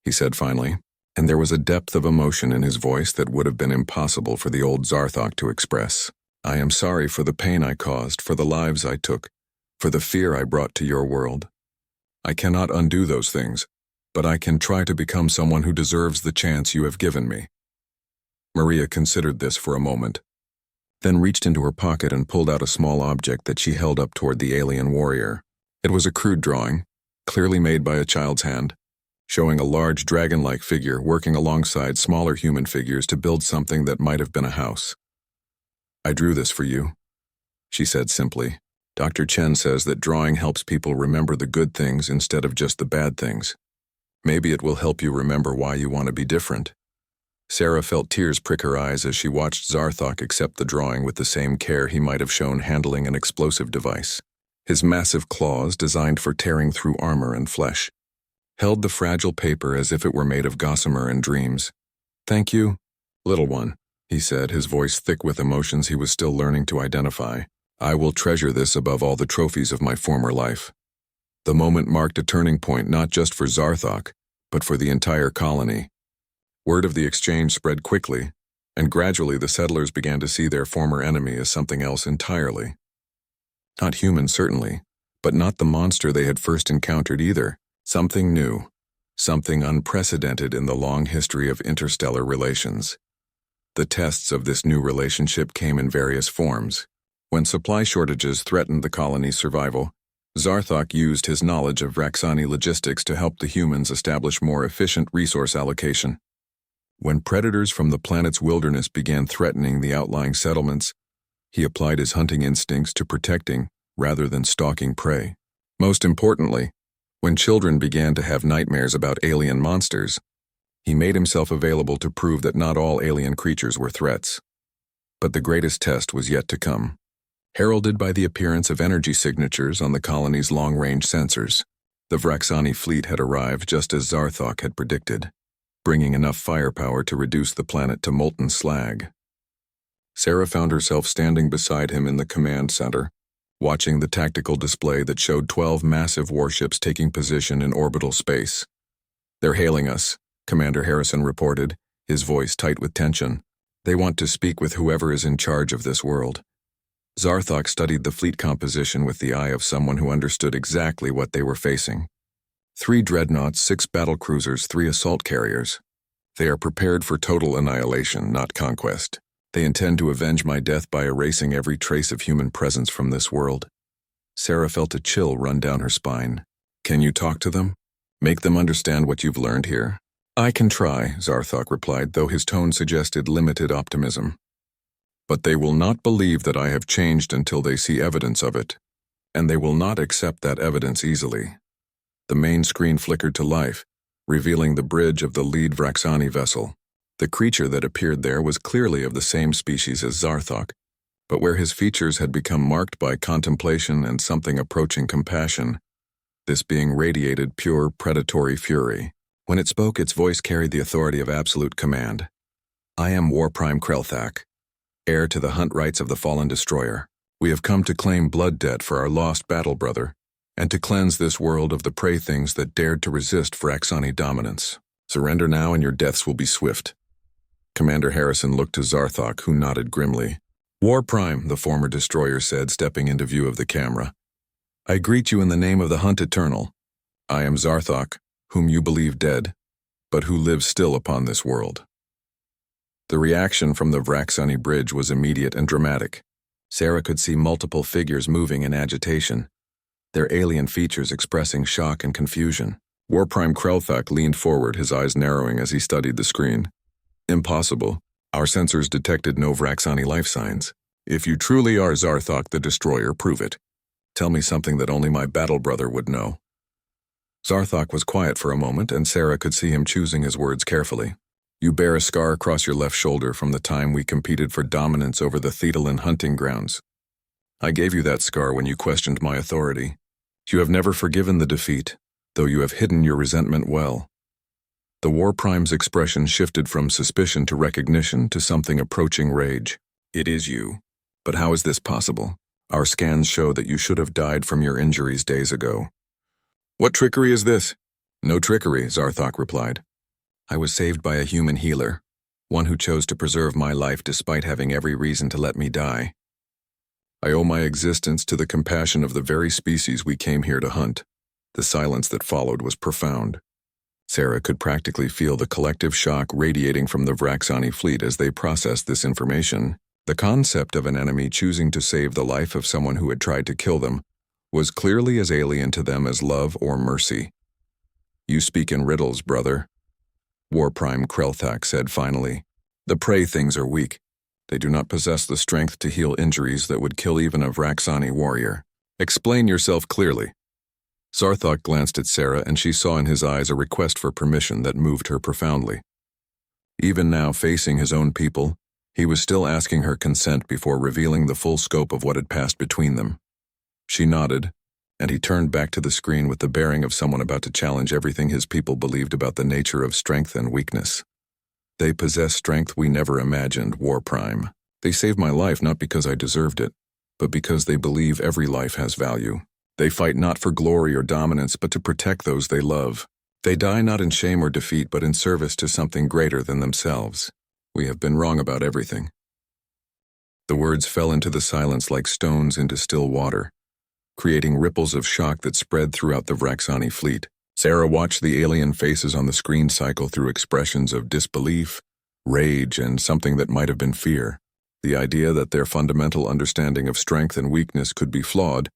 he said finally, and there was a depth of emotion in his voice that would have been impossible for the old Zarthok to express. "I am sorry for the pain I caused, for the lives I took, for the fear I brought to your world. I cannot undo those things, but I can try to become someone who deserves the chance you have given me." Maria considered this for a moment, then reached into her pocket and pulled out a small object that she held up toward the alien warrior. It was a crude drawing, clearly made by a child's hand, showing a large dragon-like figure working alongside smaller human figures to build something that might have been a house. "I drew this for you," she said simply. "Dr. Chen says that drawing helps people remember the good things instead of just the bad things. Maybe it will help you remember why you want to be different." Sarah felt tears prick her eyes as she watched Zarthok accept the drawing with the same care he might have shown handling an explosive device. His massive claws, designed for tearing through armor and flesh, held the fragile paper as if it were made of gossamer and dreams. "Thank you, little one," he said, his voice thick with emotions he was still learning to identify. "I will treasure this above all the trophies of my former life." The moment marked a turning point not just for Zarthok, but for the entire colony. Word of the exchange spread quickly, and gradually the settlers began to see their former enemy as something else entirely. Not human, certainly, but not the monster they had first encountered either. Something new, something unprecedented in the long history of interstellar relations. The tests of this new relationship came in various forms. When supply shortages threatened the colony's survival, Zarthok used his knowledge of Vraxani logistics to help the humans establish more efficient resource allocation. When predators from the planet's wilderness began threatening the outlying settlements, he applied his hunting instincts to protecting rather than stalking prey. Most importantly, when children began to have nightmares about alien monsters, he made himself available to prove that not all alien creatures were threats. But the greatest test was yet to come, heralded by the appearance of energy signatures on the colony's long-range sensors. The Vraxani fleet had arrived just as Zarthok had predicted, bringing enough firepower to reduce the planet to molten slag. Sarah found herself standing beside him in the command center, watching the tactical display that showed 12 massive warships taking position in orbital space. "They're hailing us," Commander Harrison reported, his voice tight with tension. "They want to speak with whoever is in charge of this world." Zarthok studied the fleet composition with the eye of someone who understood exactly what they were facing. 3 dreadnoughts, 6 battlecruisers, 3 assault carriers. They are prepared for total annihilation, not conquest. They intend to avenge my death by erasing every trace of human presence from this world. Sarah felt a chill run down her spine. "Can you talk to them? Make them understand what you've learned here?" "I can try," Zarthok replied, though his tone suggested limited optimism. "But they will not believe that I have changed until they see evidence of it, and they will not accept that evidence easily." The main screen flickered to life, revealing the bridge of the lead Vraxani vessel. The creature that appeared there was clearly of the same species as Zarthok, but where his features had become marked by contemplation and something approaching compassion, this being radiated pure predatory fury. When it spoke, its voice carried the authority of absolute command. "I am War Prime Krelthak, heir to the hunt rights of the fallen destroyer. We have come to claim blood debt for our lost battle brother, and to cleanse this world of the prey things that dared to resist Vraxani dominance. Surrender now and your deaths will be swift." Commander Harrison looked to Zarthok, who nodded grimly. War Prime, the former destroyer said, stepping into view of the camera. I greet you in the name of the Hunt Eternal. I am Zarthok, whom you believe dead, but who lives still upon this world. The reaction from the Vraxani bridge was immediate and dramatic. Sarah could see multiple figures moving in agitation, their alien features expressing shock and confusion. War Prime Krelthak leaned forward, his eyes narrowing as he studied the screen. Impossible. Our sensors detected no Vraxani life signs. If you truly are Zarthok the Destroyer, prove it. Tell me something that only my battle brother would know. Zarthok was quiet for a moment, and Sarah could see him choosing his words carefully. You bear a scar across your left shoulder from the time we competed for dominance over the Thedalin hunting grounds. I gave you that scar when you questioned my authority. You have never forgiven the defeat, though you have hidden your resentment well. The War Prime's expression shifted from suspicion to recognition to something approaching rage. It is you. But how is this possible? Our scans show that you should have died from your injuries days ago. What trickery is this? No trickery, Zarthok replied. I was saved by a human healer, one who chose to preserve my life despite having every reason to let me die. I owe my existence to the compassion of the very species we came here to hunt. The silence that followed was profound. Sarah could practically feel the collective shock radiating from the Vraxani fleet as they processed this information. The concept of an enemy choosing to save the life of someone who had tried to kill them was clearly as alien to them as love or mercy. You speak in riddles, brother, War Prime Krelthak said finally. The prey things are weak. They do not possess the strength to heal injuries that would kill even a Vraxani warrior. Explain yourself clearly. Zarthok glanced at Sarah, and she saw in his eyes a request for permission that moved her profoundly. Even now, facing his own people, he was still asking her consent before revealing the full scope of what had passed between them. She nodded, and he turned back to the screen with the bearing of someone about to challenge everything his people believed about the nature of strength and weakness. They possess strength we never imagined, War Prime. They saved my life not because I deserved it, but because they believe every life has value. They fight not for glory or dominance, but to protect those they love. They die not in shame or defeat, but in service to something greater than themselves. We have been wrong about everything. The words fell into the silence like stones into still water, creating ripples of shock that spread throughout the Vraxani fleet. Sarah watched the alien faces on the screen cycle through expressions of disbelief, rage, and something that might have been fear. The idea that their fundamental understanding of strength and weakness could be flawed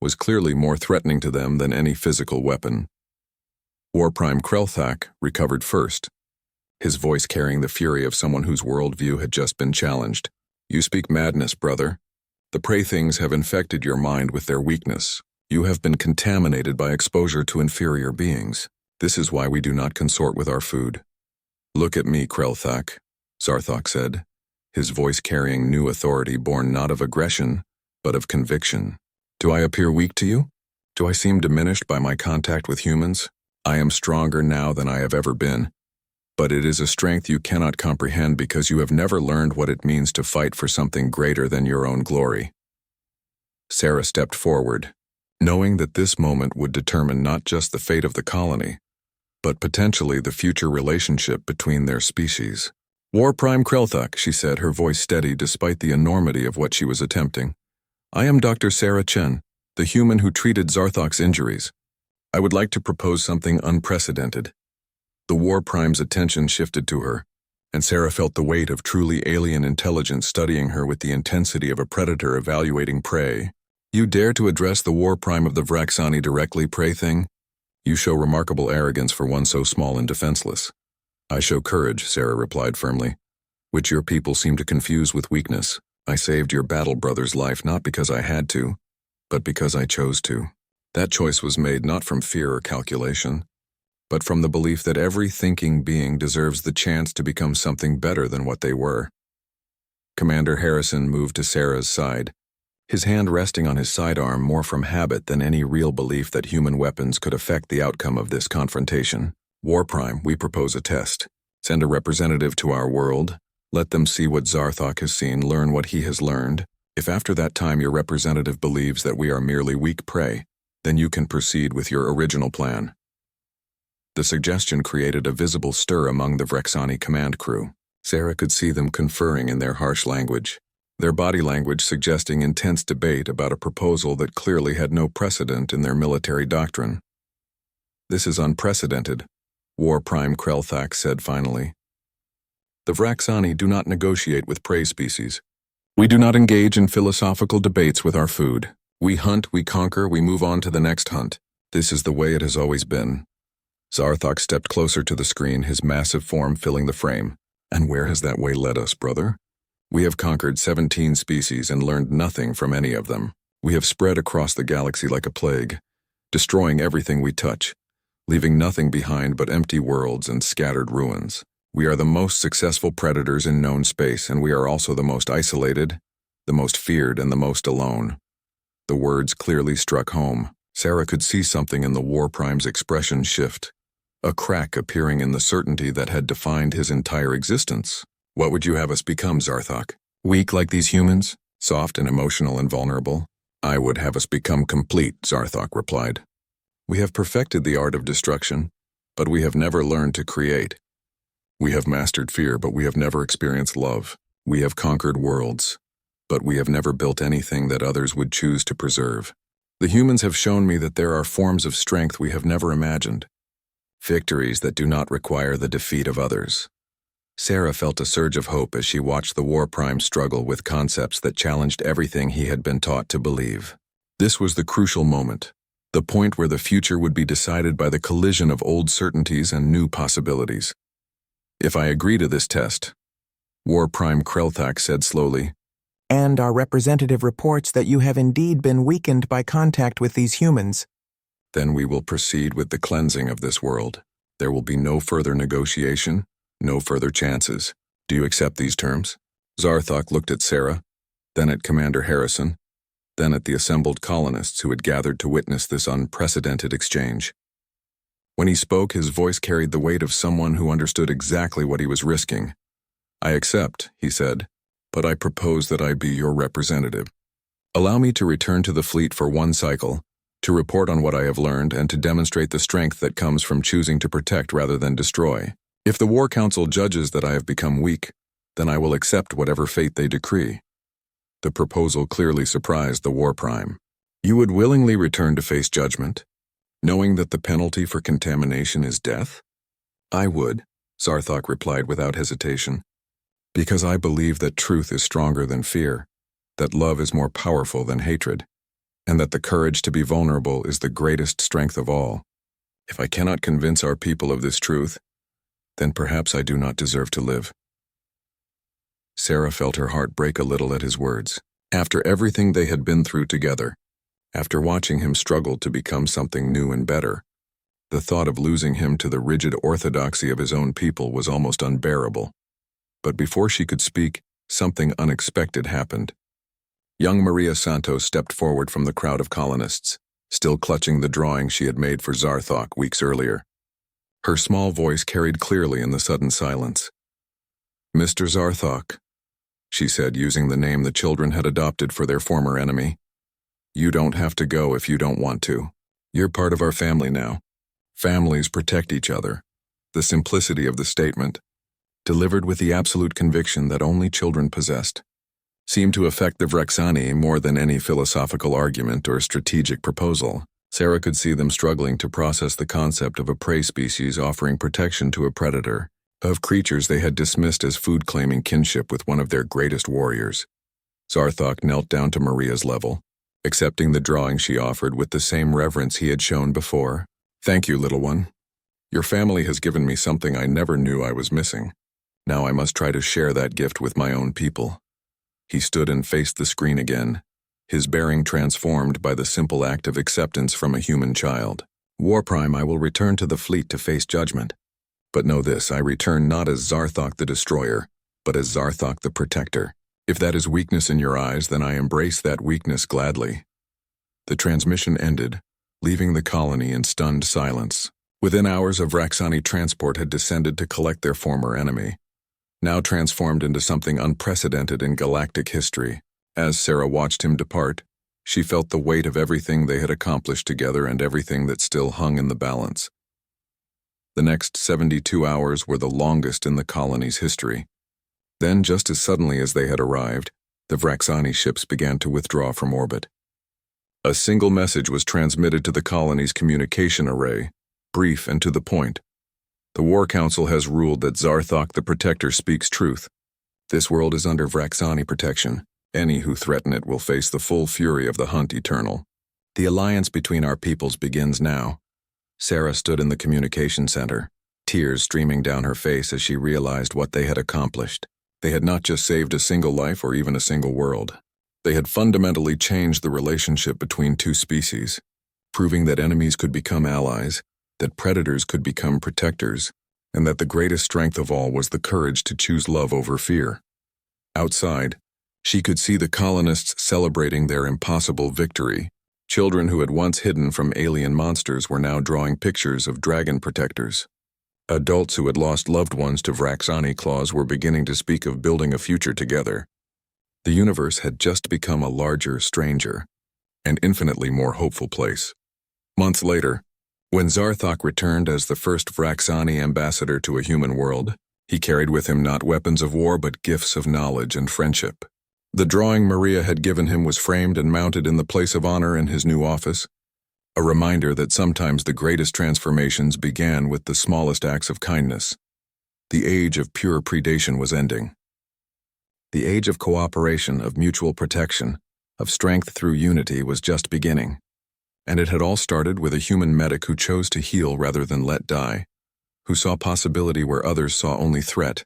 was clearly more threatening to them than any physical weapon. War Prime Krelthak recovered first, his voice carrying the fury of someone whose worldview had just been challenged. You speak madness, brother. The prey things have infected your mind with their weakness. You have been contaminated by exposure to inferior beings. This is why we do not consort with our food. Look at me, Krelthak, Zarthok said, his voice carrying new authority born not of aggression, but of conviction. Do I appear weak to you? Do I seem diminished by my contact with humans? I am stronger now than I have ever been. But it is a strength you cannot comprehend because you have never learned what it means to fight for something greater than your own glory. Sarah stepped forward, knowing that this moment would determine not just the fate of the colony, but potentially the future relationship between their species. War Prime Krelthak, she said, her voice steady despite the enormity of what she was attempting. I am Dr. Sarah Chen, the human who treated Zarthok's injuries. I would like to propose something unprecedented. The War Prime's attention shifted to her, and Sarah felt the weight of truly alien intelligence studying her with the intensity of a predator evaluating prey. You dare to address the War Prime of the Vraxani directly, prey thing? You show remarkable arrogance for one so small and defenseless. I show courage, Sarah replied firmly, which your people seem to confuse with weakness. I saved your battle brother's life not because I had to, but because I chose to. That choice was made not from fear or calculation, but from the belief that every thinking being deserves the chance to become something better than what they were. Commander Harrison moved to Sarah's side, his hand resting on his sidearm more from habit than any real belief that human weapons could affect the outcome of this confrontation. War Prime, we propose a test. Send a representative to our world. Let them see what Zarthok has seen, learn what he has learned. If after that time your representative believes that we are merely weak prey, then you can proceed with your original plan. The suggestion created a visible stir among the Vraxani command crew. Sarah could see them conferring in their harsh language. their body language suggesting intense debate about a proposal that clearly had no precedent in their military doctrine. "This is unprecedented," War Prime Krelthak said finally. "The Vraxani do not negotiate with prey species. We do not engage in philosophical debates with our food. We hunt, we conquer, we move on to the next hunt. This is the way it has always been." Zarthok stepped closer to the screen, his massive form filling the frame. "And where has that way led us, brother? We have conquered 17 species and learned nothing from any of them. We have spread across the galaxy like a plague, destroying everything we touch, leaving nothing behind but empty worlds and scattered ruins. We are the most successful predators in known space, and we are also the most isolated, the most feared, and the most alone." The words clearly struck home. Sarah could see something in the War Prime's expression shift, a crack appearing in the certainty that had defined his entire existence. "What would you have us become, Zarthok? Weak like these humans? Soft and emotional and vulnerable?" "I would have us become complete," Zarthok replied. "We have perfected the art of destruction, but we have never learned to create. We have mastered fear, but we have never experienced love. We have conquered worlds, but we have never built anything that others would choose to preserve. The humans have shown me that there are forms of strength we have never imagined, victories that do not require the defeat of others." Sarah felt a surge of hope as she watched the War Prime struggle with concepts that challenged everything he had been taught to believe. This was the crucial moment, the point where the future would be decided by the collision of old certainties and new possibilities. "If I agree to this test," War Prime Krelthak said slowly, "And our representative reports that you have indeed been weakened by contact with these humans." "then we will proceed with the cleansing of this world. There will be no further negotiation, no further chances. Do you accept these terms?" Zarthok looked at Sarah, then at Commander Harrison, then at the assembled colonists who had gathered to witness this unprecedented exchange. When he spoke, his voice carried the weight of someone who understood exactly what he was risking. "I accept," he said, "but I propose that I be your representative. Allow me to return to the fleet for one cycle, to report on what I have learned and to demonstrate the strength that comes from choosing to protect rather than destroy. If the War Council judges that I have become weak, then I will accept whatever fate they decree." The proposal clearly surprised the War Prime. "You would willingly return to face judgment, knowing that the penalty for contamination is death?" "I would," Zarthok replied without hesitation, "because I believe that truth is stronger than fear, that love is more powerful than hatred, and that the courage to be vulnerable is the greatest strength of all. If I cannot convince our people of this truth, then perhaps I do not deserve to live." Sarah felt her heart break a little at his words. After everything they had been through together, after watching him struggle to become something new and better, the thought of losing him to the rigid orthodoxy of his own people was almost unbearable. But before she could speak, something unexpected happened. Young Maria Santos stepped forward from the crowd of colonists, still clutching the drawing she had made for Zarthok weeks earlier. Her small voice carried clearly in the sudden silence. "Mr. Zarthok," she said, using the name the children had adopted for their former enemy, "you don't have to go if you don't want to. You're part of our family now. Families protect each other." The simplicity of the statement, delivered with the absolute conviction that only children possessed, seemed to affect the Vraxani more than any philosophical argument or strategic proposal. Sarah could see them struggling to process the concept of a prey species offering protection to a predator, of creatures they had dismissed as food-claiming kinship with one of their greatest warriors. Zarthok knelt down to Maria's level, accepting the drawing she offered with the same reverence he had shown before. "Thank you, little one. Your family has given me something I never knew I was missing. Now I must try to share that gift with my own people." He stood and faced the screen again, his bearing transformed by the simple act of acceptance from a human child. "War Prime, I will return to the fleet to face judgment. But know this, I return not as Zarthok the Destroyer, but as Zarthok the Protector. If that is weakness in your eyes, then I embrace that weakness gladly." The transmission ended, leaving the colony in stunned silence. Within hours, a Vraxani transport had descended to collect their former enemy, now transformed into something unprecedented in galactic history. As Sarah watched him depart, she felt the weight of everything they had accomplished together and everything that still hung in the balance. The next 72 hours were the longest in the colony's history. Then, just as suddenly as they had arrived, the Vraxani ships began to withdraw from orbit. A single message was transmitted to the colony's communication array, brief and to the point. The War Council has ruled that Zarthok the Protector speaks truth. This world is under Vraxani protection. Any who threaten it will face the full fury of the Hunt Eternal. The alliance between our peoples begins now. Sarah stood in the communication center, tears streaming down her face as she realized what they had accomplished. They had not just saved a single life or even a single world. They had fundamentally changed the relationship between two species, proving that enemies could become allies, that predators could become protectors, and that the greatest strength of all was the courage to choose love over fear. Outside, she could see the colonists celebrating their impossible victory. Children who had once hidden from alien monsters were now drawing pictures of dragon protectors. Adults who had lost loved ones to Vraxani claws were beginning to speak of building a future together. The universe had just become a larger, stranger, and infinitely more hopeful place. Months later, when Zarthok returned as the first Vraxani ambassador to a human world, he carried with him not weapons of war but gifts of knowledge and friendship. The drawing Maria had given him was framed and mounted in the place of honor in his new office, a reminder that sometimes the greatest transformations began with the smallest acts of kindness. The age of pure predation was ending. The age of cooperation, of mutual protection, of strength through unity was just beginning. And it had all started with a human medic who chose to heal rather than let die, who saw possibility where others saw only threat,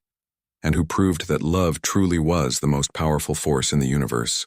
and who proved that love truly was the most powerful force in the universe.